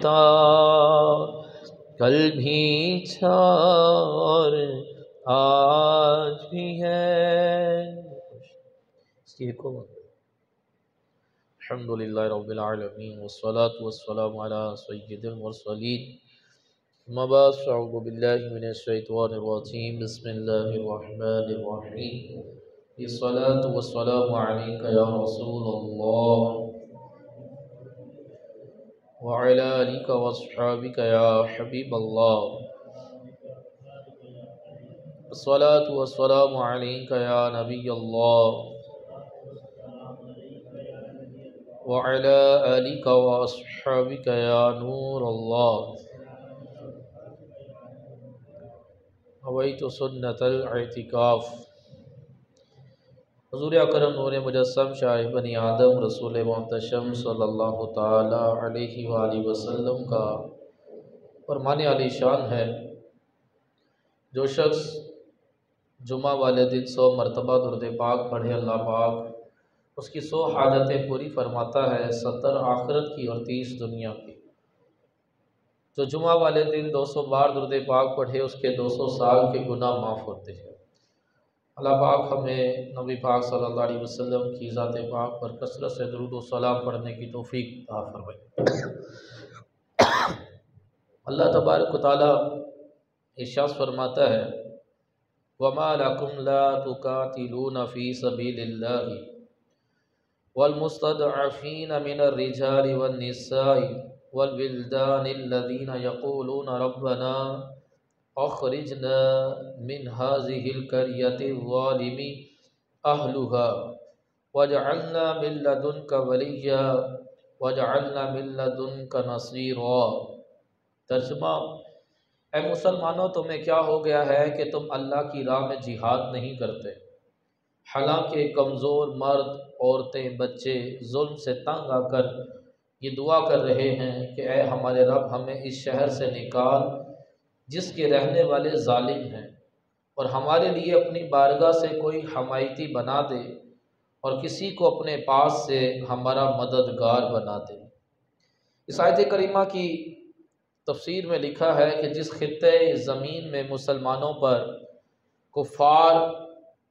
تھا، کل بھی تھا اور آج بھی ہے۔ اس کی ایک اور الحمدللہ رب العالمین والصلاة والسلام علی سید المرسلین، اما بعد فاعوذ باللہ من الشیطان الرجیم، بسم اللہ الرحمن الرحیم، الصلاة والسلام علیک یا رسول اللہ وعلی آلک واصحابک یا حبیب اللہ، الصلاة والسلام علیک یا نبی اللہ وعلی آلک واصحابک یا نور اللہ، حویت سنت الاعتکاف۔ حضور اکرم نور مجسم شاہ بنی آدم رسول محتشم صلی اللہ تعالی علیہ وآلہ وسلم کا فرمان عالی شان ہے، جو شخص جمعہ والے دن 100 مرتبہ درود پاک پڑھے، اللہ پاک اس کی 100 حاجتیں پوری فرماتا ہے، 70 آخرت کی اور 30 دنیا کی۔ جو جمعہ والے دن 200 بار درود پاک پڑھے، اس کے 200 سال کے گناہ معاف ہوتے ہیں۔ اللہ پاک ہمیں نبی پاک صلی اللہ علیہ وسلم کی ذات پاک پر کثرت سے درود و سلام پڑھنے کی توفیق عطا فرمائے۔ اللہ تبارک و تعالی ارشاد فرماتا ہے، وَمَا لَكُمْ لَا تُقَاتِلُونَ فِي سَبِيلِ اللَّهِ وَالْمُسْتَضْعَفِينَ مِنَ الرِّجَالِ وَالنِّسَاءِ وَالْوِلْدَانِ الَّذِينَ يَقُولُونَ رَبَّنَا أَخْرِجْنَا مِنْ هَذِهِ الْقَرْيَةِ الظَّالِمِ أَهْلُهَا وَاجْعَلْنَا مِنْ لَدُنْكَ وَلِيًّا وَاجْعَلْنَا مِنْ لَدُنْكَ نَصِيرًا۔ ترجمہ: اے مسلمانوں، تمہیں کیا ہو گیا ہے کہ تم اللہ کی راہ میں جہاد نہیں کرتے، حالانکہ کمزور مرد، عورتیں، بچے ظلم سے تنگ آ کر یہ دعا کر رہے ہیں کہ اے ہمارے رب، ہمیں اس شہر سے نکال جس کے رہنے والے ظالم ہیں، اور ہمارے لیے اپنی بارگاہ سے کوئی حمایتی بنا دے اور کسی کو اپنے پاس سے ہمارا مددگار بنا دے۔ اس آیت کریمہ کی تفسیر میں لکھا ہے کہ جس خطے زمین میں مسلمانوں پر کفار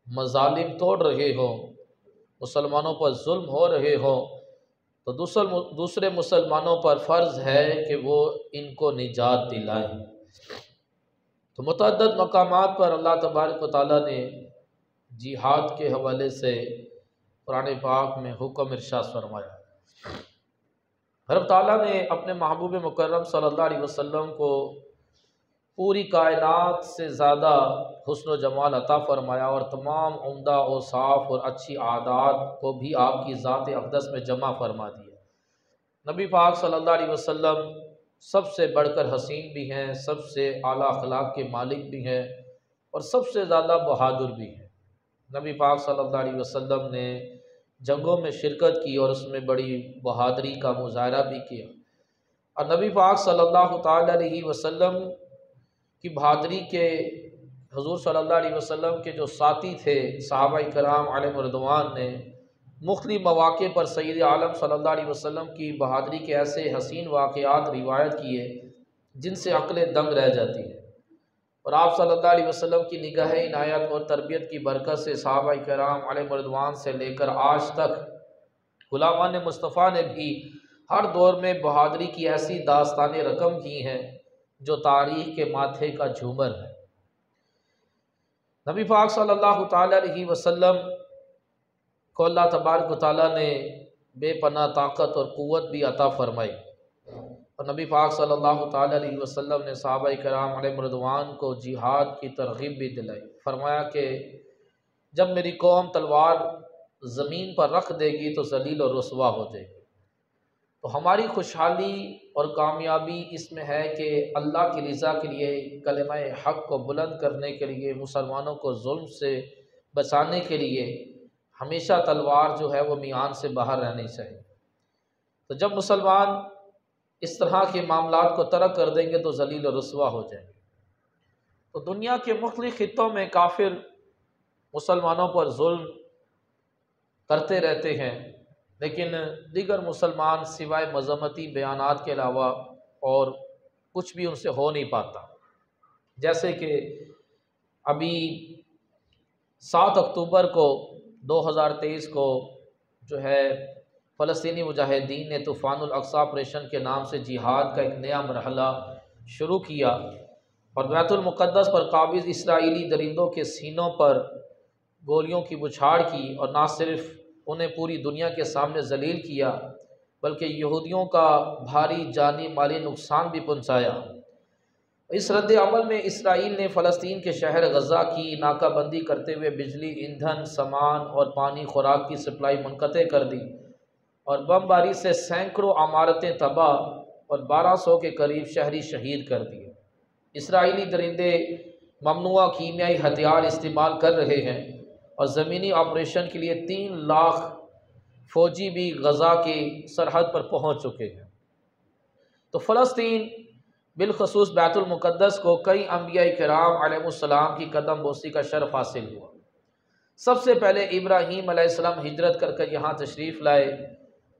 مظالم توڑ رہے ہوں، مسلمانوں پر ظلم ہو رہے ہوں، تو دوسرے مسلمانوں پر فرض ہے کہ وہ ان کو نجات دلائیں۔ تو متعدد مقامات پر اللہ تبارک و تعالیٰ نے جہاد کے حوالے سے قرآن پاک میں حکم ارشاد فرمایا۔ رب تعالیٰ نے اپنے محبوب مکرم صلی اللہ علیہ وسلم کو پوری کائنات سے زیادہ حسن و جمال عطا فرمایا، اور تمام عمدہ اوصاف اور اچھی عادات کو بھی آپ کی ذات اقدس میں جمع فرما دیا۔ نبی پاک صلی اللہ علیہ وسلم سب سے بڑھ کر حسین بھی ہیں، سب سے اعلیٰ اخلاق کے مالک بھی ہیں، اور سب سے زیادہ بہادر بھی ہیں۔ نبی پاک صلی اللہ علیہ وسلم نے جنگوں میں شرکت کی اور اس میں بڑی بہادری کا مظاہرہ بھی کیا، اور نبی پاک صلی اللہ تعالی علیہ وسلم کی بہادری کے حضور صلی اللہ علیہ وسلم کے جو ساتھی تھے صحابہ کرام علیہم رضوان نے مختلف مواقع پر سید عالم صلی اللہ علیہ وسلم کی بہادری کے ایسے حسین واقعات روایت کیے جن سے عقلیں دنگ رہ جاتی ہیں، اور آپ صلی اللہ علیہ وسلم کی نگاہ عنایت اور تربیت کی برکت سے صحابہ کرام علیہم رضوان سے لے کر آج تک غلامان مصطفیٰ نے بھی ہر دور میں بہادری کی ایسی داستانیں رقم کی ہیں جو تاریخ کے ماتھے کا جھومر ہے۔ نبی پاک صلی اللہ تعالی علیہ وسلم کو اللہ تبارک و تعالیٰ نے بے پناہ طاقت اور قوت بھی عطا فرمائی، اور نبی پاک صلی اللہ تعالی علیہ وسلم نے صحابہ کرام علیہم رضوان کو جہاد کی ترغیب بھی دلائی۔ فرمایا کہ جب میری قوم تلوار زمین پر رکھ دے گی تو ذلیل اور رسوا ہو جائے گی۔ تو ہماری خوشحالی اور کامیابی اس میں ہے کہ اللہ کی رضا کے لیے، کلمہ حق کو بلند کرنے کے لیے، مسلمانوں کو ظلم سے بچانے کے لیے ہمیشہ تلوار جو ہے وہ میان سے باہر رہنی چاہیے۔ تو جب مسلمان اس طرح کے معاملات کو ترک کر دیں گے تو ذلیل و رسوا ہو جائیں گے۔ تو دنیا کے مختلف خطوں میں کافر مسلمانوں پر ظلم کرتے رہتے ہیں، لیکن دیگر مسلمان سوائے مذمتی بیانات کے علاوہ اور کچھ بھی ان سے ہو نہیں پاتا۔ جیسے کہ ابھی 7 اکتوبر کو 2023 کو جو ہے فلسطینی مجاہدین نے طوفان الاقصی آپریشن کے نام سے جہاد کا ایک نیا مرحلہ شروع کیا اور بیت المقدس پر قابض اسرائیلی درندوں کے سینوں پر گولیوں کی بچھاڑ کی، اور نہ صرف انہیں پوری دنیا کے سامنے ذلیل کیا بلکہ یہودیوں کا بھاری جانی مالی نقصان بھی پہنچایا۔ اس رد عمل میں اسرائیل نے فلسطین کے شہر غزہ کی ناکہ بندی کرتے ہوئے بجلی، ایندھن، سامان اور پانی خوراک کی سپلائی منقطع کر دی اور بم باری سے سینکڑوں عمارتیں تباہ اور 1200 کے قریب شہری شہید کر دیے۔ اسرائیلی درندے ممنوعہ کیمیائی ہتھیار استعمال کر رہے ہیں اور زمینی آپریشن کے لیے 3 لاکھ فوجی بھی غزہ کی سرحد پر پہنچ چکے ہیں۔ تو فلسطین بالخصوص بیت المقدس کو کئی انبیاء کرام علیہ السلام کی قدم بوسی کا شرف حاصل ہوا۔ سب سے پہلے ابراہیم علیہ السلام ہجرت کر کے یہاں تشریف لائے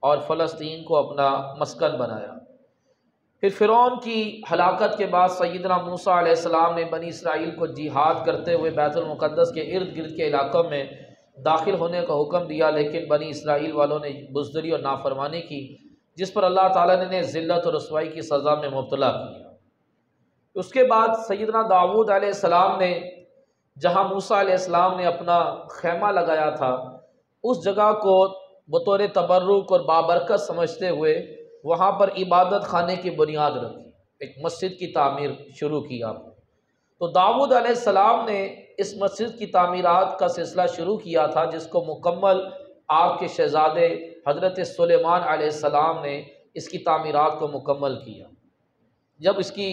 اور فلسطین کو اپنا مسکن بنایا۔ پھر فرعون کی ہلاکت کے بعد سیدنا موسیٰ علیہ السلام نے بنی اسرائیل کو جہاد کرتے ہوئے بیت المقدس کے ارد گرد کے علاقوں میں داخل ہونے کا حکم دیا، لیکن بنی اسرائیل والوں نے بزدلی اور نافرمانی کی، جس پر اللہ تعالیٰ نے ذلت اور رسوائی کی سزا میں مبتلا کیا۔ اس کے بعد سیدنا داؤد علیہ السلام نے جہاں موسیٰ علیہ السلام نے اپنا خیمہ لگایا تھا اس جگہ کو بطور تبرک اور بابرکت سمجھتے ہوئے وہاں پر عبادت خانے کی بنیاد رکھی، ایک مسجد کی تعمیر شروع کی آپ نے۔ تو داؤد علیہ السلام نے اس مسجد کی تعمیرات کا سلسلہ شروع کیا تھا، جس کو مکمل آپ کے شہزادے حضرت سلیمان علیہ السلام نے اس کی تعمیرات کو مکمل کیا۔ جب اس کی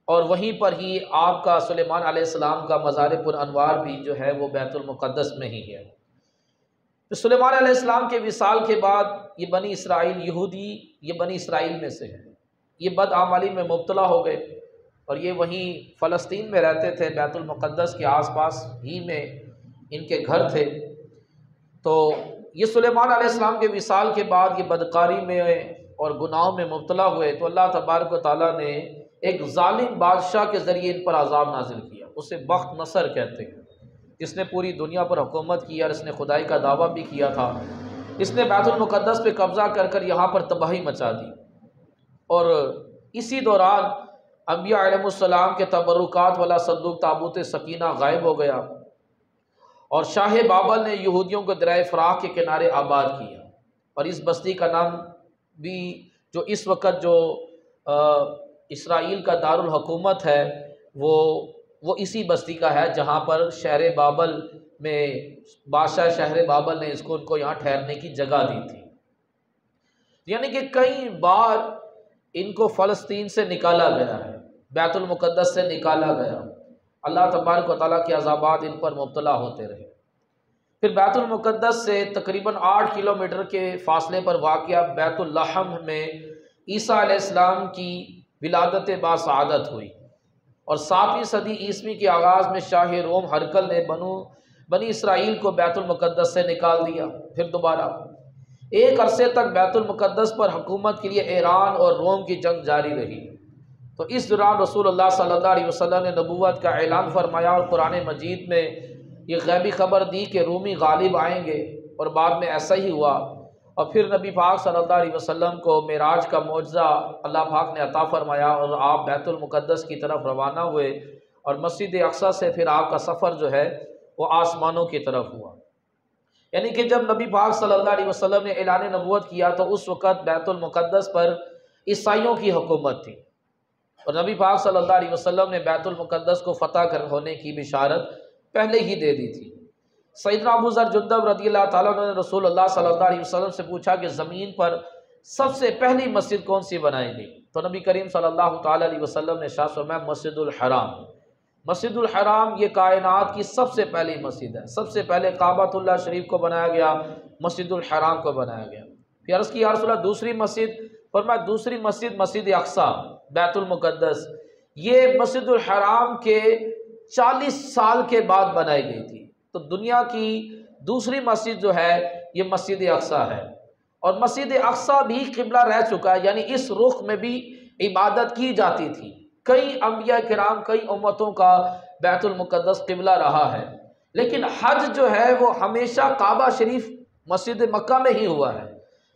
اور وہیں پر ہی آپ کا سلیمان علیہ السلام کا مزار پر انوار بھی جو ہے وہ بیت المقدس میں ہی ہے۔ تو سلیمان علیہ السلام کے وصال کے بعد یہ بنی اسرائیل یہودی یہ بنی اسرائیل میں سے ہیں، یہ بدعملی میں مبتلا ہو گئے اور یہ وہیں فلسطین میں رہتے تھے، بیت المقدس کے آس پاس ہی میں ان کے گھر تھے۔ تو یہ سلیمان علیہ السلام کے وصال کے بعد یہ بدکاری میں اور گناہوں میں مبتلا ہوئے، تو اللہ تبارک و تعالیٰ نے ایک ظالم بادشاہ کے ذریعے ان پر عذاب نازل کیا، اسے بخت نصر کہتے ہیں، جس نے پوری دنیا پر حکومت کی اور اس نے خدائی کا دعویٰ بھی کیا تھا۔ اس نے بیت المقدس پہ قبضہ کر کر یہاں پر تباہی مچا دی، اور اسی دوران انبیاء علیہ السلام کے تبرکات والا صندوق تابوت سکینہ غائب ہو گیا، اور شاہ بابل نے یہودیوں کو دریائے فراق کے کنارے آباد کیا، اور اس بستی کا نام بھی جو اس وقت جو اسرائیل کا دارالحکومت ہے وہ اسی بستی کا ہے، جہاں پر شہر بابل میں بادشاہ شہر بابل نے ان کو یہاں ٹھہرنے کی جگہ دی تھی۔ یعنی کہ کئی بار ان کو فلسطین سے نکالا گیا ہے، بیت المقدس سے نکالا گیا، اللہ تبارک و تعالیٰ کے عذابات ان پر مبتلا ہوتے رہے۔ پھر بیت المقدس سے تقریباً 8 کلومیٹر کے فاصلے پر واقع بیت اللحم میں عیسیٰ علیہ السلام کی ولادت باسعادت ہوئی، اور 7ویں صدی عیسوی کے آغاز میں شاہ روم ہرقل نے بنی اسرائیل کو بیت المقدس سے نکال دیا۔ پھر دوبارہ ایک عرصے تک بیت المقدس پر حکومت کے لیے ایران اور روم کی جنگ جاری رہی۔ تو اس دوران رسول اللہ صلی اللہ علیہ وسلم نے نبوت کا اعلان فرمایا اور قرآن مجید میں یہ غیبی خبر دی کہ رومی غالب آئیں گے، اور بعد میں ایسا ہی ہوا۔ اور پھر نبی پاک صلی اللہ علیہ وسلم کو معراج کا معجزہ اللہ پاک نے عطا فرمایا، اور آپ بیت المقدس کی طرف روانہ ہوئے، اور مسجد اقصیٰ سے پھر آپ کا سفر جو ہے وہ آسمانوں کی طرف ہوا۔ یعنی کہ جب نبی پاک صلی اللہ علیہ وسلم نے اعلان نبوت کیا تو اس وقت بیت المقدس پر عیسائیوں کی حکومت تھی، اور نبی پاک صلی اللہ علیہ وسلم نے بیت المقدس کو فتح ہونے کی بشارت پہلے ہی دے دی تھی۔ سیدنا ابو ذر جندب رضی اللہ تعالیٰ عنہ نے رسول اللہ صلی اللہ علیہ وسلم سے پوچھا کہ زمین پر سب سے پہلی مسجد کون سی بنائی گئی؟ تو نبی کریم صلی اللہ تعالیٰ علیہ وسلم نے ارشاد فرمایا مسجد الحرام۔ مسجد الحرام یہ کائنات کی سب سے پہلی مسجد ہے، سب سے پہلے کعبۃ اللہ شریف کو بنایا گیا، مسجد الحرام کو بنایا گیا۔ پھر عرض کی یا رسول اللہ دوسری مسجد؟ فرمایا دوسری مسجد مسجد اقصیٰ بیت المقدس، یہ مسجد الحرام کے 40 سال کے بعد بنائی گئی تھی۔ تو دنیا کی دوسری مسجد جو ہے یہ مسجد اقصیٰ ہے، اور مسجد اقصیٰ بھی قبلہ رہ چکا ہے، یعنی اس رخ میں بھی عبادت کی جاتی تھی۔ کئی انبیاء کرام، کئی امتوں کا بیت المقدس قبلہ رہا ہے، لیکن حج جو ہے وہ ہمیشہ کعبہ شریف مسجد مکہ میں ہی ہوا ہے،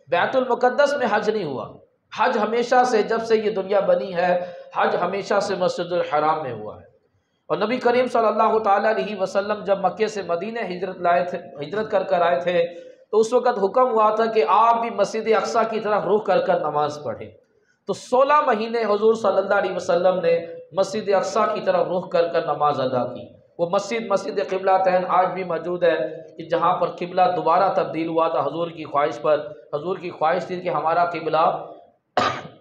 بیت المقدس میں حج نہیں ہوا۔ حج ہمیشہ سے، جب سے یہ دنیا بنی ہے، حج ہمیشہ سے مسجد الحرام میں ہوا ہے۔ اور نبی کریم صلی اللہ تعالیٰ علیہ وسلم جب مکے سے مدینہ ہجرت کر آئے تھے تو اس وقت حکم ہوا تھا کہ آپ بھی مسجد اقصیٰ کی طرف رخ کر نماز پڑھیں۔ تو 16 مہینے حضور صلی اللہ علیہ وسلم نے مسجد اقصیٰ کی طرف رخ کر نماز ادا کی۔ وہ مسجد قبلہ تین آج بھی موجود ہے، کہ جہاں پر قبلہ دوبارہ تبدیل ہوا تھا حضور کی خواہش پر۔ حضور کی خواہش تھی کہ ہمارا قبلہ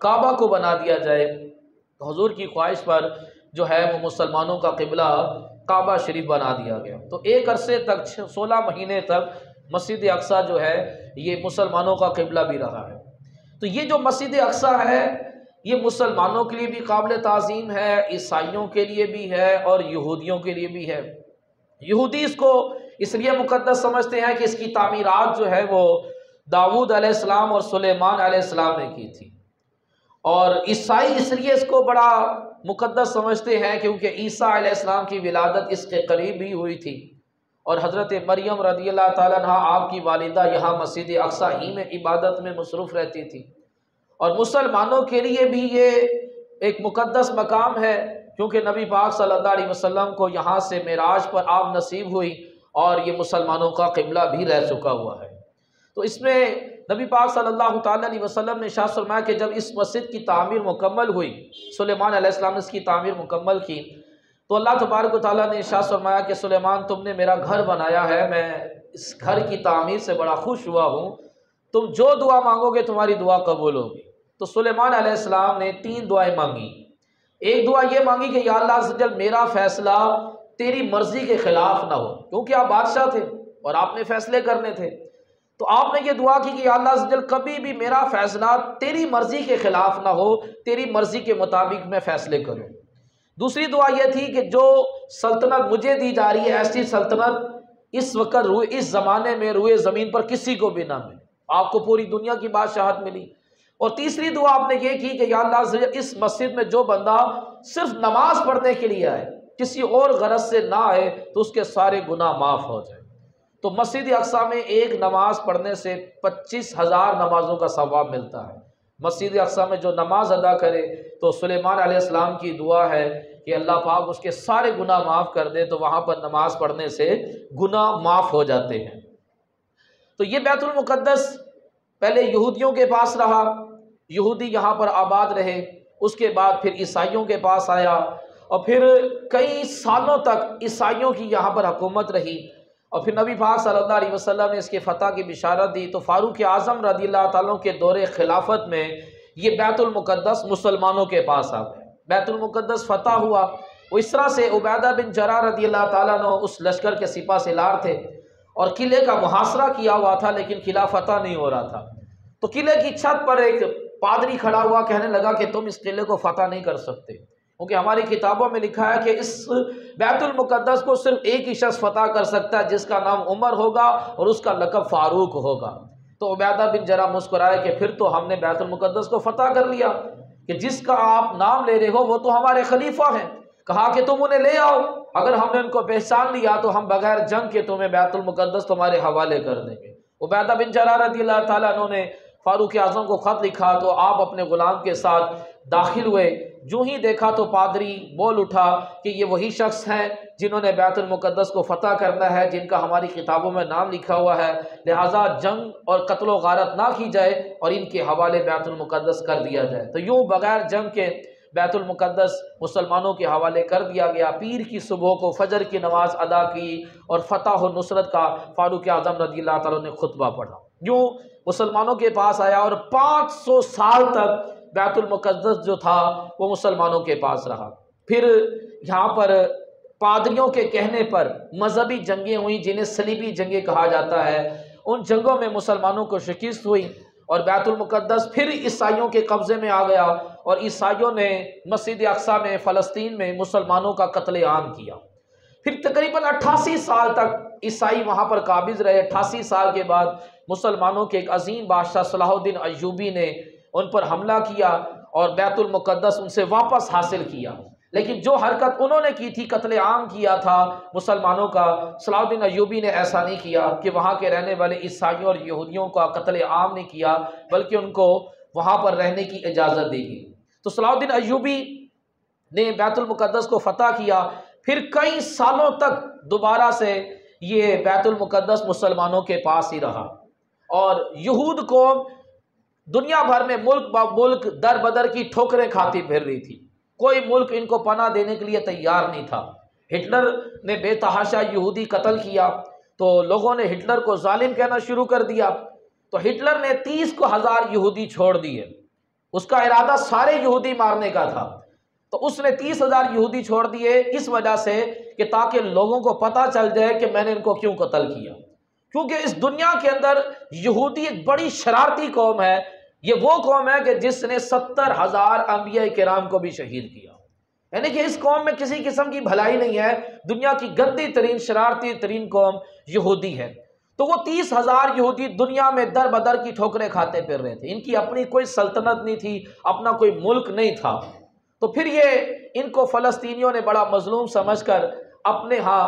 کعبہ کو بنا دیا جائے، تو حضور کی خواہش پر جو ہے وہ مسلمانوں کا قبلہ کعبہ شریف بنا دیا گیا۔ تو ایک عرصے تک 16 مہینے تک مسجد اقصیٰ جو ہے یہ مسلمانوں کا قبلہ بھی رہا ہے۔ تو یہ جو مسجد اقصیٰ ہے یہ مسلمانوں کے لیے بھی قابل تعظیم ہے، عیسائیوں کے لیے بھی ہے اور یہودیوں کے لیے بھی ہے۔ یہودی اس کو اس لیے مقدس سمجھتے ہیں کہ اس کی تعمیرات جو ہے وہ داؤد علیہ السلام اور سلیمان علیہ السلام نے کی تھی، اور عیسائی اس لیے اس کو بڑا مقدس سمجھتے ہیں کیونکہ عیسیٰ علیہ السلام کی ولادت اس کے قریب ہی ہوئی تھی، اور حضرت مریم رضی اللہ تعالیٰ عنہ آپ کی والدہ یہاں مسجد اقصیٰ ہی میں عبادت میں مصروف رہتی تھی۔ اور مسلمانوں کے لیے بھی یہ ایک مقدس مقام ہے، کیونکہ نبی پاک صلی اللہ علیہ وسلم کو یہاں سے معراج پر آپ نصیب ہوئی، اور یہ مسلمانوں کا قبلہ بھی رہ چکا ہوا ہے۔ تو اس میں نبی پاک صلی اللہ تعالیٰ علیہ وسلم نے ارشاد فرمایا کہ جب اس مسجد کی تعمیر مکمل ہوئی، سلیمان علیہ السلام نے اس کی تعمیر مکمل کی، تو اللہ تبارک و تعالیٰ نے ارشاد فرمایا کہ سلیمان تم نے میرا گھر بنایا ہے، میں اس گھر کی تعمیر سے بڑا خوش ہوا ہوں، تم جو دعا مانگو گے تمہاری دعا قبول ہوگی۔ تو سلیمان علیہ السلام نے 3 دعائیں مانگی۔ ایک دعا یہ مانگی کہ یا اللہ عز و جل میرا فیصلہ تیری مرضی کے خلاف نہ ہو، کیونکہ آپ بادشاہ تھے اور آپ نے فیصلے کرنے تھے، تو آپ نے یہ دعا کی کہ یا اللہ عز و جل کبھی بھی میرا فیصلہ تیری مرضی کے خلاف نہ ہو، تیری مرضی کے مطابق میں فیصلے کروں۔ دوسری دعا یہ تھی کہ جو سلطنت مجھے دی جا رہی ہے ایسی سلطنت اس وقت اس زمانے میں روئے زمین پر کسی کو بھی نہ ملے، آپ کو پوری دنیا کی بادشاہت ملی۔ اور تیسری دعا آپ نے یہ کی کہ یا اللہ عز و جل اس مسجد میں جو بندہ صرف نماز پڑھنے کے لیے آئے، کسی اور غرض سے نہ آئے، تو اس کے سارے گناہ معاف ہو جائیں۔ تو مسجد اقصیٰ میں ایک نماز پڑھنے سے 25,000 نمازوں کا ثواب ملتا ہے۔ مسجد اقصیٰ میں جو نماز ادا کرے تو سلیمان علیہ السلام کی دعا ہے کہ اللہ پاک اس کے سارے گناہ معاف کر دے، تو وہاں پر نماز پڑھنے سے گناہ معاف ہو جاتے ہیں۔ تو یہ بیت المقدس پہلے یہودیوں کے پاس رہا، یہودی یہاں پر آباد رہے، اس کے بعد پھر عیسائیوں کے پاس آیا، اور پھر کئی سالوں تک عیسائیوں کی یہاں پر حکومت رہی، اور پھر نبی پاک صلی اللہ علیہ وسلم نے اس کے فتح کی بشارت دی۔ تو فاروق اعظم رضی اللہ تعالیٰ کے دور خلافت میں یہ بیت المقدس مسلمانوں کے پاس آ گئے، بیت المقدس فتح ہوا۔ وہ اس طرح سے عبیدہ بن جراح رضی اللہ تعالیٰ عنہ اس لشکر کے سپہ سالار تھے، اور قلعے کا محاصرہ کیا ہوا تھا لیکن قلعہ فتح نہیں ہو رہا تھا۔ تو قلعے کی چھت پر ایک پادری کھڑا ہوا، کہنے لگا کہ تم اس قلعے کو فتح نہیں کر سکتے، کیونکہ ہماری کتابوں میں لکھا ہے کہ اس بیت المقدس کو صرف ایک ہی شخص فتح کر سکتا ہے جس کا نام عمر ہوگا اور اس کا لقب فاروق ہوگا۔ تو عبیدہ بن جراح مسکرائے کہ پھر تو ہم نے بیت المقدس کو فتح کر لیا، کہ جس کا آپ نام لے رہے ہو وہ تو ہمارے خلیفہ ہیں۔ کہا کہ تم انہیں لے آؤ، اگر ہم نے ان کو پہچان لیا تو ہم بغیر جنگ کے تمہیں بیت المقدس تمہارے حوالے کر دیں گے۔ عبیدہ بن جراح رضی اللہ تعالیٰ عنہ نے فاروق اعظم کو خط لکھا، تو آپ اپنے غلام کے ساتھ داخل ہوئے۔ جو ہی دیکھا تو پادری بول اٹھا کہ یہ وہی شخص ہیں جنہوں نے بیت المقدس کو فتح کرنا ہے، جن کا ہماری کتابوں میں نام لکھا ہوا ہے، لہٰذا جنگ اور قتل و غارت نہ کی جائے اور ان کے حوالے بیت المقدس کر دیا جائے۔ تو یوں بغیر جنگ کے بیت المقدس مسلمانوں کے حوالے کر دیا گیا۔ پیر کی صبح کو فجر کی نماز ادا کی اور فتح و نصرت کا فاروق اعظم رضی اللہ تعالیٰ نے خطبہ پڑھا۔ یوں مسلمانوں کے پاس آیا اور 500 سال تک بیت المقدس جو تھا وہ مسلمانوں کے پاس رہا۔ پھر یہاں پر پادریوں کے کہنے پر مذہبی جنگیں ہوئیں جنہیں صلیبی جنگیں کہا جاتا ہے۔ ان جنگوں میں مسلمانوں کو شکست ہوئی اور بیت المقدس پھر عیسائیوں کے قبضے میں آ گیا، اور عیسائیوں نے مسجد اقصیٰ میں فلسطین میں مسلمانوں کا قتل عام کیا۔ پھر تقریباً 88 سال تک عیسائی وہاں پر قابض رہے۔ 88 سال کے بعد مسلمانوں کے ایک عظیم بادشاہ صلاح الدین ایوبی نے ان پر حملہ کیا اور بیت المقدس ان سے واپس حاصل کیا۔ لیکن جو حرکت انہوں نے کی تھی، قتل عام کیا تھا مسلمانوں کا، صلاح الدین ایوبی نے ایسا نہیں کیا کہ وہاں کے رہنے والے عیسائیوں اور یہودیوں کا قتل عام نہیں کیا، بلکہ ان کو وہاں پر رہنے کی اجازت دی گئی۔ تو صلاح الدین ایوبی نے بیت المقدس کو فتح کیا، پھر کئی سالوں تک دوبارہ سے یہ بیت المقدس مسلمانوں کے پاس ہی رہا، اور یہود قوم دنیا بھر میں ملک با ملک در بدر کی ٹھوکریں کھاتی پھر رہی تھی، کوئی ملک ان کو پناہ دینے کے لیے تیار نہیں تھا۔ ہٹلر نے بے تحاشا یہودی قتل کیا تو لوگوں نے ہٹلر کو ظالم کہنا شروع کر دیا، تو ہٹلر نے 30,000 یہودی چھوڑ دیے، اس کا ارادہ سارے یہودی مارنے کا تھا، تو اس نے 30,000 یہودی چھوڑ دیے اس وجہ سے کہ تاکہ لوگوں کو پتہ چل جائے کہ میں نے ان کو کیوں قتل کیا، کیونکہ اس دنیا کے اندر یہودی ایک بڑی شرارتی قوم ہے۔ یہ وہ قوم ہے کہ جس نے 70,000 انبیاء کرام کو بھی شہید کیا، یعنی کہ اس قوم میں کسی قسم کی بھلائی نہیں ہے، دنیا کی گندی ترین شرارتی ترین قوم یہودی ہے۔ تو وہ 30,000 یہودی دنیا میں در بدر کی ٹھوکریں کھاتے پھر رہے تھے، ان کی اپنی کوئی سلطنت نہیں تھی، اپنا کوئی ملک نہیں تھا۔ تو پھر یہ ان کو فلسطینیوں نے بڑا مظلوم سمجھ کر اپنے ہاں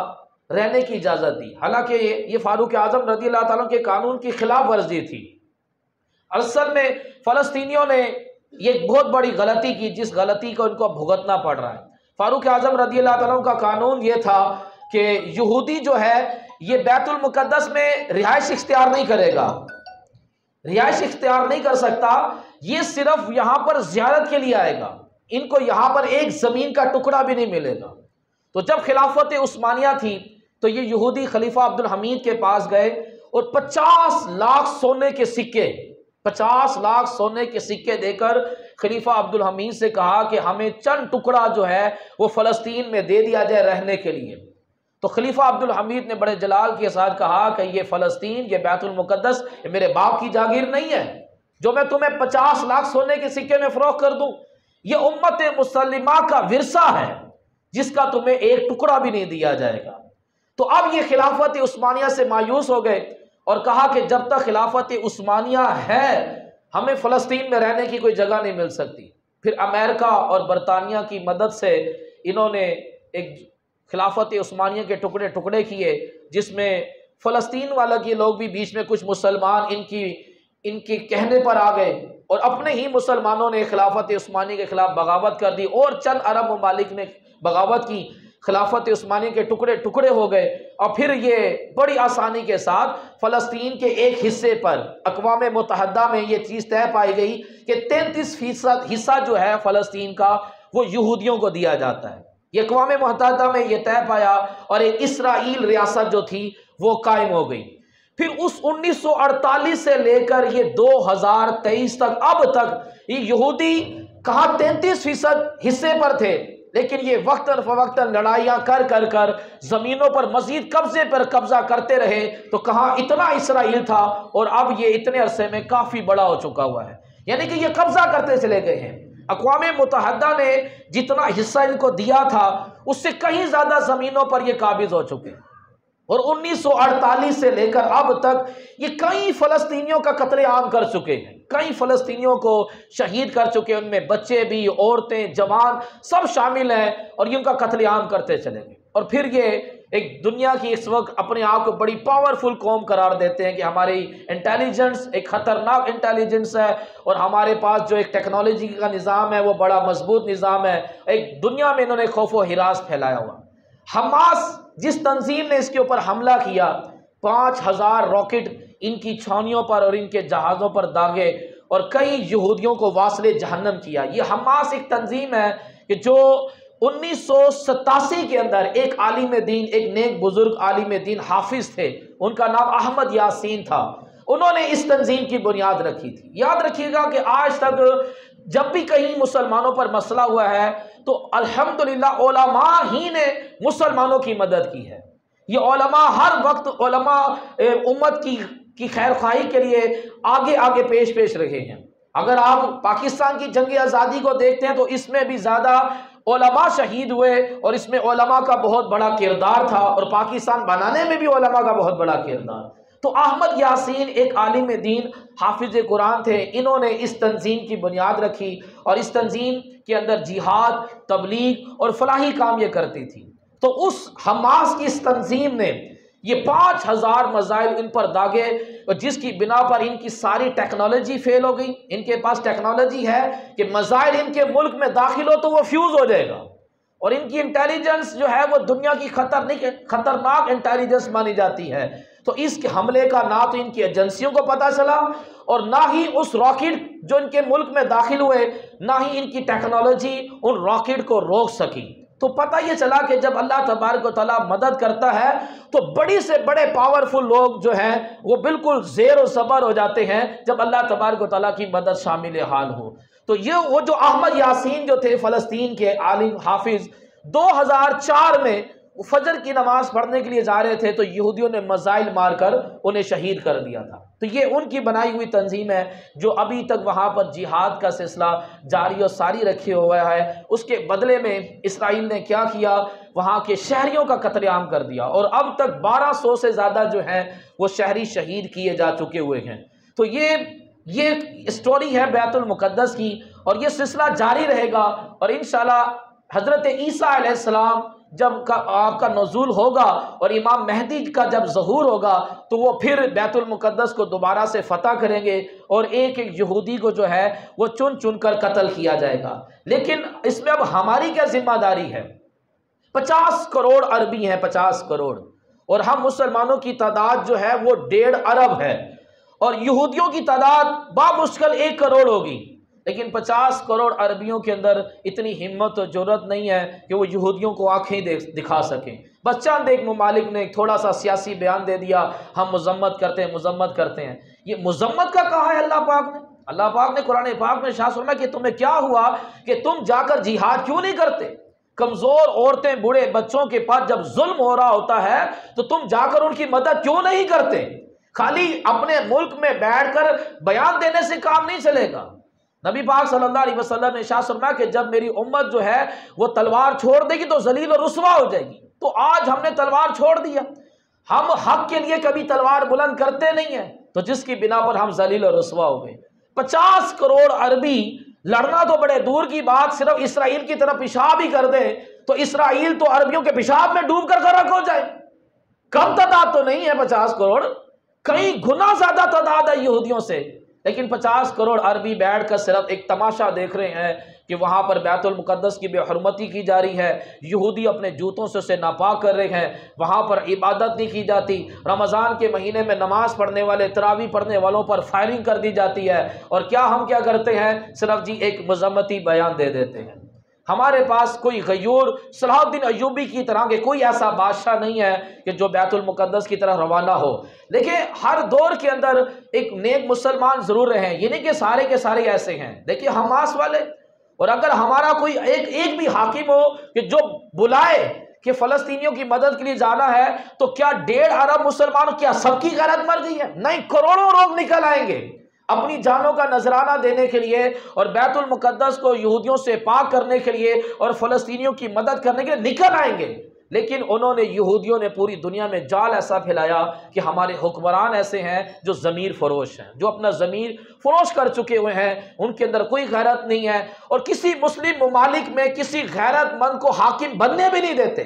رہنے کی اجازت دی، حالانکہ یہ فاروق اعظم رضی اللہ تعالیٰ کے قانون کی خلاف ورزی تھی۔ اصل میں فلسطینیوں نے یہ بہت بڑی غلطی کی، جس غلطی کو ان کو بھگتنا پڑ رہا ہے۔ فاروق اعظم رضی اللہ تعالیٰ کا قانون یہ تھا کہ یہودی جو ہے یہ بیت المقدس میں رہائش اختیار نہیں کرے گا، رہائش اختیار نہیں کر سکتا، یہ صرف یہاں پر زیارت کے لیے آئے گا، ان کو یہاں پر ایک زمین کا ٹکڑا بھی نہیں ملے گا۔ تو جب خلافت عثمانیہ تھی تو یہ یہودی خلیفہ عبد الحمید کے پاس گئے اور 50 لاکھ سونے کے سکے 50 لاکھ سونے کے سکے دے کر خلیفہ عبد الحمید سے کہا کہ ہمیں چند ٹکڑا جو ہے وہ فلسطین میں دے دیا جائے رہنے کے لیے۔ تو خلیفہ عبد الحمید نے بڑے جلال کے ساتھ کہا کہ یہ فلسطین، یہ بیت المقدس، یہ میرے باپ کی جاگیر نہیں ہے جو میں تمہیں 50 لاکھ سونے کے سکے میں فروخت کر دوں، یہ امت مسلمہ کا ورثہ ہے جس کا تمہیں ایک ٹکڑا بھی نہیں دیا جائے گا۔ تو اب یہ خلافت عثمانیہ سے مایوس ہو گئے اور کہا کہ جب تک خلافت عثمانیہ ہے ہمیں فلسطین میں رہنے کی کوئی جگہ نہیں مل سکتی۔ پھر امریکہ اور برطانیہ کی مدد سے انہوں نے ایک خلافت عثمانیہ کے ٹکڑے ٹکڑے کیے، جس میں فلسطین والا کے لوگ بھی بیچ میں کچھ مسلمان ان کے کہنے پر آ گئے، اور اپنے ہی مسلمانوں نے خلافت عثمانیہ کے خلاف بغاوت کر دی، اور چند عرب ممالک نے بغاوت کی، خلافت عثمانیہ کے ٹکڑے ٹکڑے ہو گئے، اور پھر یہ بڑی آسانی کے ساتھ فلسطین کے ایک حصے پر اقوام متحدہ میں یہ چیز طے پائی گئی کہ 33% حصہ جو ہے فلسطین کا وہ یہودیوں کو دیا جاتا ہے۔ یہ اقوام متحدہ میں یہ طے پایا، اور ایک اسرائیل ریاست جو تھی وہ قائم ہو گئی۔ پھر اس 1948 سے لے کر یہ 2023 تک، اب تک یہ یہودی کہاں 33% حصے پر تھے، لیکن یہ وقتاً فوقتاً لڑائیاں کر زمینوں پر مزید قبضے پر قبضہ کرتے رہے، تو کہاں اتنا اسرائیل تھا، اور اب یہ اتنے عرصے میں کافی بڑا ہو چکا ہوا ہے، یعنی کہ یہ قبضہ کرتے چلے گئے ہیں۔ اقوام متحدہ نے جتنا حصہ ان کو دیا تھا اس سے کہیں زیادہ زمینوں پر یہ قابض ہو چکے ہیں، اور 1948 سے لے کر اب تک یہ کئی فلسطینیوں کا قتل عام کر چکے ہیں، کئی فلسطینیوں کو شہید کر چکے، ان میں بچے بھی، عورتیں، جوان سب شامل ہیں، اور یہ ان کا قتل عام کرتے چلے گئے۔ اور پھر یہ ایک دنیا کی اس وقت اپنے آپ کو بڑی پاورفل قوم قرار دیتے ہیں کہ ہماری انٹیلیجنس ایک خطرناک انٹیلیجنس ہے، اور ہمارے پاس جو ایک ٹیکنالوجی کا نظام ہے وہ بڑا مضبوط نظام ہے۔ ایک دنیا میں انہوں نے خوف و ہراس پھیلایا ہوا۔ حماس جس تنظیم نے اس کے اوپر حملہ کیا، 5000 راکٹ ان کی چھاؤنیوں پر اور ان کے جہازوں پر داغے، اور کئی یہودیوں کو واصل جہنم کیا۔ یہ حماس ایک تنظیم ہے کہ جو 1987 کے اندر ایک عالم دین، ایک نیک بزرگ عالم دین حافظ تھے، ان کا نام احمد یاسین تھا، انہوں نے اس تنظیم کی بنیاد رکھی تھی۔ یاد رکھیے گا کہ آج تک جب بھی کہیں مسلمانوں پر مسئلہ ہوا ہے تو الحمدللہ علماء ہی نے مسلمانوں کی مدد کی ہے۔ یہ علماء ہر وقت علماء امت کی خیر خواہی کے لیے آگے پیش رہے ہیں۔ اگر آپ پاکستان کی جنگ آزادی کو دیکھتے ہیں تو اس میں بھی زیادہ علماء شہید ہوئے، اور اس میں علماء کا بہت بڑا کردار تھا، اور پاکستان بنانے میں بھی علماء کا بہت بڑا کردار۔ تو احمد یاسین ایک عالم دین حافظ قرآن تھے، انہوں نے اس تنظیم کی بنیاد رکھی اور اس تنظیم کے اندر جہاد، تبلیغ اور فلاحی کام یہ کرتی تھی۔ تو اس حماس کی اس تنظیم نے یہ 5000 میزائل ان پر داغے، اور جس کی بنا پر ان کی ساری ٹیکنالوجی فیل ہو گئی۔ ان کے پاس ٹیکنالوجی ہے کہ میزائل ان کے ملک میں داخل ہو تو وہ فیوز ہو جائے گا، اور ان کی انٹیلیجنس جو ہے وہ دنیا کی خطرناک انٹیلیجنس مانی جاتی ہے۔ تو اس کے حملے کا نہ تو ان کی ایجنسیوں کو پتہ چلا، اور نہ ہی اس راکٹ جو ان کے ملک میں داخل ہوئے، نہ ہی ان کی ٹیکنالوجی ان راکٹ کو روک سکی۔ تو پتہ یہ چلا کہ جب اللہ تبارک و تعالیٰ مدد کرتا ہے تو بڑی سے بڑے پاورفل لوگ جو ہیں وہ بالکل زیر و زبر ہو جاتے ہیں جب اللہ تبارک و تعالیٰ کی مدد شامل حال ہو۔ تو یہ وہ جو احمد یاسین جو تھے فلسطین کے عالم حافظ، 2004 میں فجر کی نماز پڑھنے کے لیے جا رہے تھے تو یہودیوں نے میزائل مار کر انہیں شہید کر دیا تھا۔ تو یہ ان کی بنائی ہوئی تنظیم ہے جو ابھی تک وہاں پر جہاد کا سلسلہ جاری و ساری رکھے ہوا ہے۔ اس کے بدلے میں اسرائیل نے کیا کیا، وہاں کے شہریوں کا قتل عام کر دیا، اور اب تک 1200 سے زیادہ جو ہیں وہ شہری شہید کیے جا چکے ہوئے ہیں۔ تو یہ اسٹوری ہے بیت المقدس کی، اور یہ سلسلہ جاری رہے گا، اور انشاءاللہ حضرت عیسیٰ علیہ السلام جب آپ کا نزول ہوگا اور امام مہدی کا جب ظہور ہوگا تو وہ پھر بیت المقدس کو دوبارہ سے فتح کریں گے، اور ایک ایک یہودی کو جو ہے وہ چن چن کر قتل کیا جائے گا۔ لیکن اس میں اب ہماری کیا ذمہ داری ہے؟ 50 کروڑ عربی ہیں، 50 کروڑ، اور ہم مسلمانوں کی تعداد جو ہے وہ 1.5 ارب ہے، اور یہودیوں کی تعداد بامشکل 1 کروڑ ہوگی۔ لیکن 50 کروڑ عربیوں کے اندر اتنی ہمت و جرأت نہیں ہے کہ وہ یہودیوں کو آنکھیں دکھا سکیں۔ بس چند ایک ممالک نے ایک تھوڑا سا سیاسی بیان دے دیا، ہم مذمت کرتے ہیں۔ یہ مذمت کا کہا ہے اللہ پاک نے؟ اللہ پاک نے قرآن پاک میں ارشاد فرمایا کہ تمہیں کیا ہوا کہ تم جا کر جہاد کیوں نہیں کرتے؟ کمزور عورتیں، بوڑھے بچوں کے پاس جب ظلم ہو رہا ہوتا ہے تو تم جا کر ان کی مدد کیوں نہیں کرتے؟ خالی اپنے ملک میں بیٹھ کر بیان دینے سے کام نہیں چلے گا۔ نبی پاک صلی اللہ علیہ وسلم نے ارشاد فرمایا کہ جب میری امت جو ہے وہ تلوار چھوڑ دے گی تو ذلیل و رسوا ہو جائے گی۔ تو آج ہم نے تلوار چھوڑ دیا، ہم حق کے لیے کبھی تلوار بلند کرتے نہیں ہیں، تو جس کی بنا پر ہم ذلیل و رسوا ہو گئے۔ 50 کروڑ عربی لڑنا تو بڑے دور کی بات، صرف اسرائیل کی طرف پیشاب ہی کر دیں تو اسرائیل تو عربیوں کے پیشاب میں ڈوب کر غرق ہو جائے۔ کم تعداد تو نہیں ہے 50 کروڑ، کئی گنا زیادہ تعداد ہے یہودیوں سے، لیکن 50 کروڑ عربی بیٹھ کر صرف ایک تماشا دیکھ رہے ہیں کہ وہاں پر بیت المقدس کی بے حرمتی کی جا رہی ہے، یہودی اپنے جوتوں سے اسے ناپاک کر رہے ہیں، وہاں پر عبادت نہیں کی جاتی، رمضان کے مہینے میں نماز پڑھنے والے، تراویح پڑھنے والوں پر فائرنگ کر دی جاتی ہے، اور ہم کیا کرتے ہیں؟ صرف ایک مذمتی بیان دے دیتے ہیں۔ ہمارے پاس کوئی غیور صلاح الدین ایوبی کی طرح کے کوئی ایسا بادشاہ نہیں ہے کہ جو بیت المقدس کی طرح روانہ ہو۔ دیکھیں ہر دور کے اندر ایک نیک مسلمان ضرور رہے ہیں، یہ نہیں کہ سارے کے سارے ایسے ہیں۔ دیکھیں حماس والے، اور اگر ہمارا کوئی ایک بھی حاکم ہو کہ جو بلائے کہ فلسطینیوں کی مدد کے لیے جانا ہے، تو کیا 1.5 ارب مسلمان کیا سب کی غیرت مر گئی ہے؟ نہیں، کروڑوں لوگ نکل آئیں گے اپنی جانوں کا نذرانہ دینے کے لیے، اور بیت المقدس کو یہودیوں سے پاک کرنے کے لیے اور فلسطینیوں کی مدد کرنے کے لیے نکل آئیں گے۔ لیکن یہودیوں نے پوری دنیا میں جال ایسا پھیلایا کہ ہمارے حکمران ایسے ہیں جو ضمیر فروش ہیں، جو اپنا ضمیر فروش کر چکے ہوئے ہیں، ان کے اندر کوئی غیرت نہیں ہے، اور کسی مسلم ممالک میں کسی غیرت مند کو حاکم بننے بھی نہیں دیتے،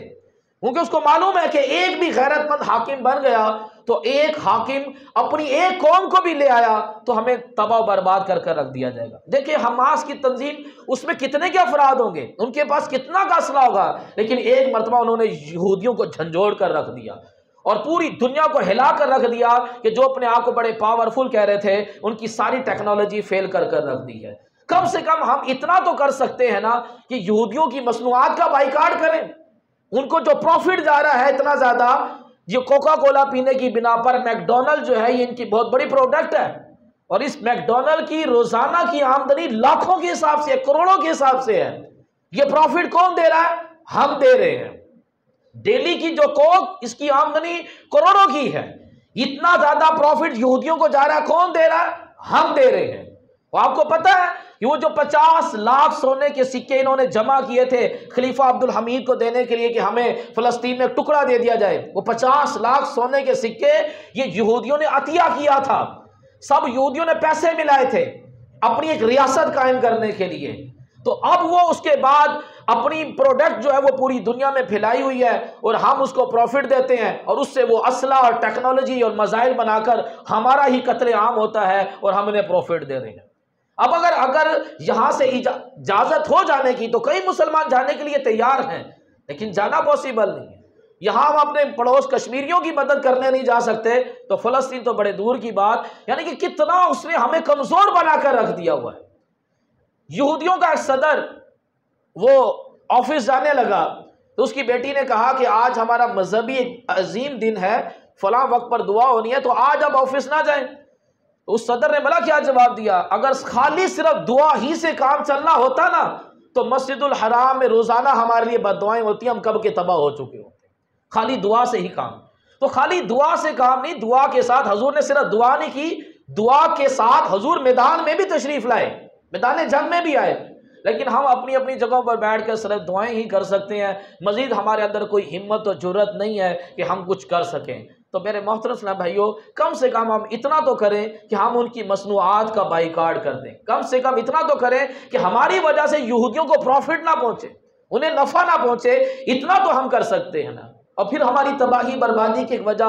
کیونکہ اس کو معلوم ہے کہ ایک بھی غیرت مند حاکم بن گیا تو ایک حاکم اپنی ایک قوم کو بھی لے آیا تو ہمیں تباہ و برباد کر کر رکھ دیا جائے گا۔ دیکھیں حماس کی تنظیم، اس میں کتنے کے افراد ہوں گے، ان کے پاس کتنا کا اسلحہ ہوگا، لیکن ایک مرتبہ انہوں نے یہودیوں کو جھنجھوڑ کر رکھ دیا اور پوری دنیا کو ہلا کر رکھ دیا کہ جو اپنے آپ کو بڑے پاورفل کہہ رہے تھے، ان کی ساری ٹیکنالوجی فیل کر کر رکھ دی ہے۔ کم سے کم ہم اتنا تو کر سکتے ہیں نا کہ یہودیوں کی مصنوعات کا بائیکاٹ کریں، ان کو جو پروفٹ جا رہا ہے اتنا زیادہ، یہ کوکا کولا پینے کی بنا پر میکڈونلڈ جو ہے یہ ان کی بہت بڑی پروڈکٹ ہے، اور اس میکڈونلڈ کی روزانہ کی آمدنی لاکھوں کے حساب سے، کروڑوں کے حساب سے ہے۔ یہ پروفٹ کون دے رہا ہے؟ ہم دے رہے ہیں۔ ڈیلی کی جو کوک، اس کی آمدنی کروڑوں کی ہے، اتنا زیادہ پروفٹ یہودیوں کو جا رہا ہے، کون دے رہا ہے؟ ہم دے رہے ہیں۔ اور آپ کو پتہ ہے کہ وہ جو 50 لاکھ سونے کے سکے انہوں نے جمع کیے تھے خلیفہ عبد الحمید کو دینے کے لیے کہ ہمیں فلسطین میں ایک ٹکڑا دے دیا جائے، وہ 50 لاکھ سونے کے سکے یہ یہودیوں نے عطیہ کیا تھا، سب یہودیوں نے پیسے ملائے تھے اپنی ایک ریاست قائم کرنے کے لیے۔ تو اب وہ اس کے بعد اپنی پروڈکٹ جو ہے وہ پوری دنیا میں پھیلائی ہوئی ہے اور ہم اس کو پروفٹ دیتے ہیں اور اس سے وہ اسلحہ اور ٹیکنالوجی اور میزائل بنا کر ہمارا ہی قتل عام ہوتا ہے اور ہم انہیں پروفٹ دے رہے ہیں۔ اب اگر یہاں سے اجازت ہو جانے کی تو کئی مسلمان جانے کے لیے تیار ہیں، لیکن جانا پاسبل نہیں ہے۔ یہاں ہم اپنے پڑوس کشمیریوں کی مدد کرنے نہیں جا سکتے تو فلسطین تو بڑے دور کی بات، یعنی کہ کتنا اس نے ہمیں کمزور بنا کر رکھ دیا ہوا ہے۔ یہودیوں کا ایک صدر وہ آفس جانے لگا تو اس کی بیٹی نے کہا کہ آج ہمارا مذہبی ایک عظیم دن ہے، فلاں وقت پر دعا ہونی ہے، تو آج آپ آفس نہ جائیں۔ تو اس صدر نے بلا کیا جواب دیا، اگر خالی صرف دعا ہی سے کام چلنا ہوتا نا تو مسجد الحرام میں روزانہ ہمارے لیے بد دعائیں ہوتی ہیں، ہم کب کے تباہ ہو چکے ہوتے۔ خالی دعا سے ہی کام، تو خالی دعا سے کام نہیں، دعا کے ساتھ حضور نے صرف دعا نہیں کی، دعا کے ساتھ حضور میدان میں بھی تشریف لائے، میدان جنگ میں بھی آئے، لیکن ہم اپنی اپنی جگہوں پر بیٹھ کر صرف دعائیں ہی کر سکتے ہیں، مزید ہمارے اندر کوئی ہمت اور جرأت نہیں ہے کہ ہم کچھ کر سکیں۔ تو میرے محترم اسلام بھائیوں، کم سے کم ہم اتنا تو کریں کہ ہم ان کی مصنوعات کا بائیکاٹ کر دیں، کم سے کم اتنا تو کریں کہ ہماری وجہ سے یہودیوں کو پروفٹ نہ پہنچے، انہیں نفع نہ پہنچے، اتنا تو ہم کر سکتے ہیں نا۔ اور پھر ہماری تباہی بربادی کی ایک وجہ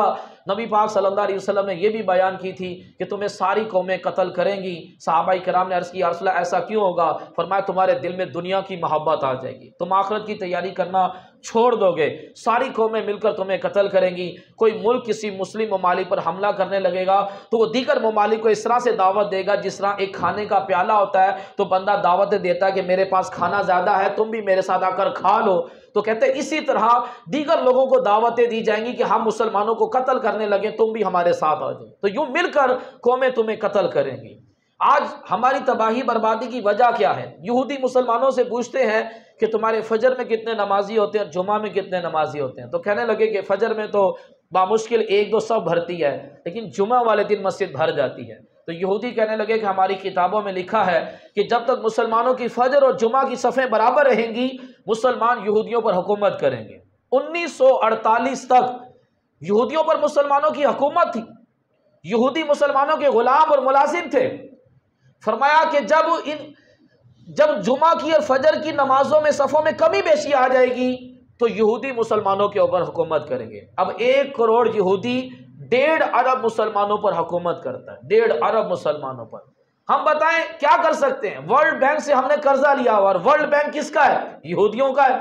نبی پاک صلی اللہ علیہ وسلم نے یہ بھی بیان کی تھی کہ تمہیں ساری قومیں قتل کریں گی۔ صحابہ کرام نے عرض کی یا رسول اللہ ایسا کیوں ہوگا؟ فرمایا تمہارے دل میں دنیا کی محبت آ جائے گی، تم آخرت کی تیاری کرنا چھوڑ دو گے، ساری قومیں مل کر تمہیں قتل کریں گی۔ کوئی ملک کسی مسلم ممالک پر حملہ کرنے لگے گا تو وہ دیگر ممالک کو اس طرح سے دعوت دے گا جس طرح ایک کھانے کا پیالہ ہوتا ہے تو بندہ دعوت دیتا ہے کہ میرے پاس کھانا زیادہ ہے، تم بھی میرے ساتھ آ کر کھا لو۔ تو کہتے ہیں اسی طرح دیگر لوگوں کو دعوتیں دی جائیں گی کہ ہم مسلمانوں کو قتل کرنے لگیں، تم بھی ہمارے ساتھ آ جاؤ، تو یوں مل کر قومیں تمہیں قتل کریں گی۔ آج ہماری تباہی بربادی کی وجہ کیا ہے؟ یہودی مسلمانوں سے پوچھتے ہیں کہ تمہارے فجر میں کتنے نمازی ہوتے ہیں، جمعہ میں کتنے نمازی ہوتے ہیں؟ تو کہنے لگے کہ فجر میں تو بامشکل 1-2 سب بھرتی ہے، لیکن جمعہ والے دن مسجد بھر جاتی ہے۔ تو یہودی کہنے لگے کہ ہماری کتابوں میں لکھا ہے کہ جب تک مسلمانوں کی فجر اور جمعہ کی صفیں برابر رہیں گی مسلمان یہودیوں پر حکومت کریں گے۔ 1948 تک یہودیوں پر مسلمانوں کی حکومت تھی، یہودی مسلمانوں کے غلام اور ملازم تھے۔ فرمایا کہ جب جمعہ کی اور فجر کی نمازوں میں صفوں میں کمی بیشی آ جائے گی تو یہودی مسلمانوں کے اوپر حکومت کریں گے۔ اب 1 کروڑ یہودی 1.5 ارب مسلمانوں پر حکومت کرتا ہے، 1.5 ارب مسلمانوں پر۔ ہم بتائیں کیا کر سکتے ہیں؟ ورلڈ بینک سے ہم نے قرضہ لیا ہوا، اور ورلڈ بینک کس کا ہے؟ یہودیوں کا ہے۔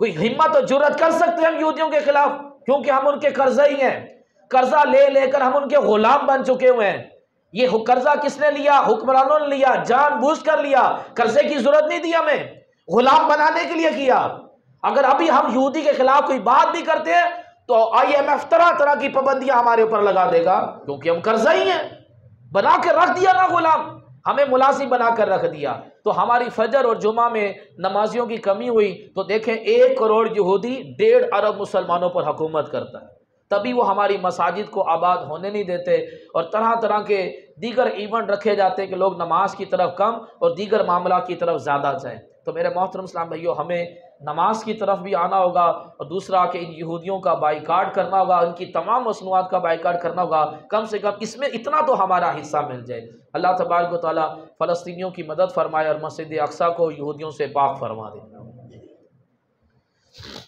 کوئی ہمت اور جرأت کر سکتے ہیں ہم یہودیوں کے خلاف؟ کیونکہ ہم ان کے قرضہ ہی ہیں، قرضہ لے لے کر ہم ان کے غلام بن چکے ہوئے ہیں۔ یہ قرضہ کس نے لیا؟ حکمرانوں نے لیا، جان بوجھ کر لیا، قرضے کی ضرورت نہیں دی ہمیں، غلام بنانے کے لیے کیا۔ اگر ابھی ہم یہودی کے خلاف کوئی بات بھی کرتے ہیں تو IMF طرح طرح کی پابندیاں ہمارے اوپر لگا دے گا، کیونکہ ہم قرضہ ہی ہیں، بنا کے رکھ دیا نا غلام، ہمیں ملازم بنا کر رکھ دیا۔ تو ہماری فجر اور جمعہ میں نمازیوں کی کمی ہوئی تو دیکھیں 1 کروڑ یہودی 1.5 ارب مسلمانوں پر حکومت کرتا ہے، تبھی وہ ہماری مساجد کو آباد ہونے نہیں دیتے اور طرح طرح کے دیگر ایونٹ رکھے جاتے ہیں کہ لوگ نماز کی طرف کم اور دیگر معاملات کی طرف زیادہ جائیں۔ تو میرے محترم اسلام بھائیوں، ہمیں نماز کی طرف بھی آنا ہوگا اور دوسرا کہ ان یہودیوں کا بائیکاٹ کرنا ہوگا، ان کی تمام مصنوعات کا بائیکاٹ کرنا ہوگا، کم سے کم اس میں اتنا تو ہمارا حصہ مل جائے۔ اللہ تبارک و تعالیٰ فلسطینیوں کی مدد فرمائے اور مسجد اقصیٰ کو یہودیوں سے پاک فرما دے۔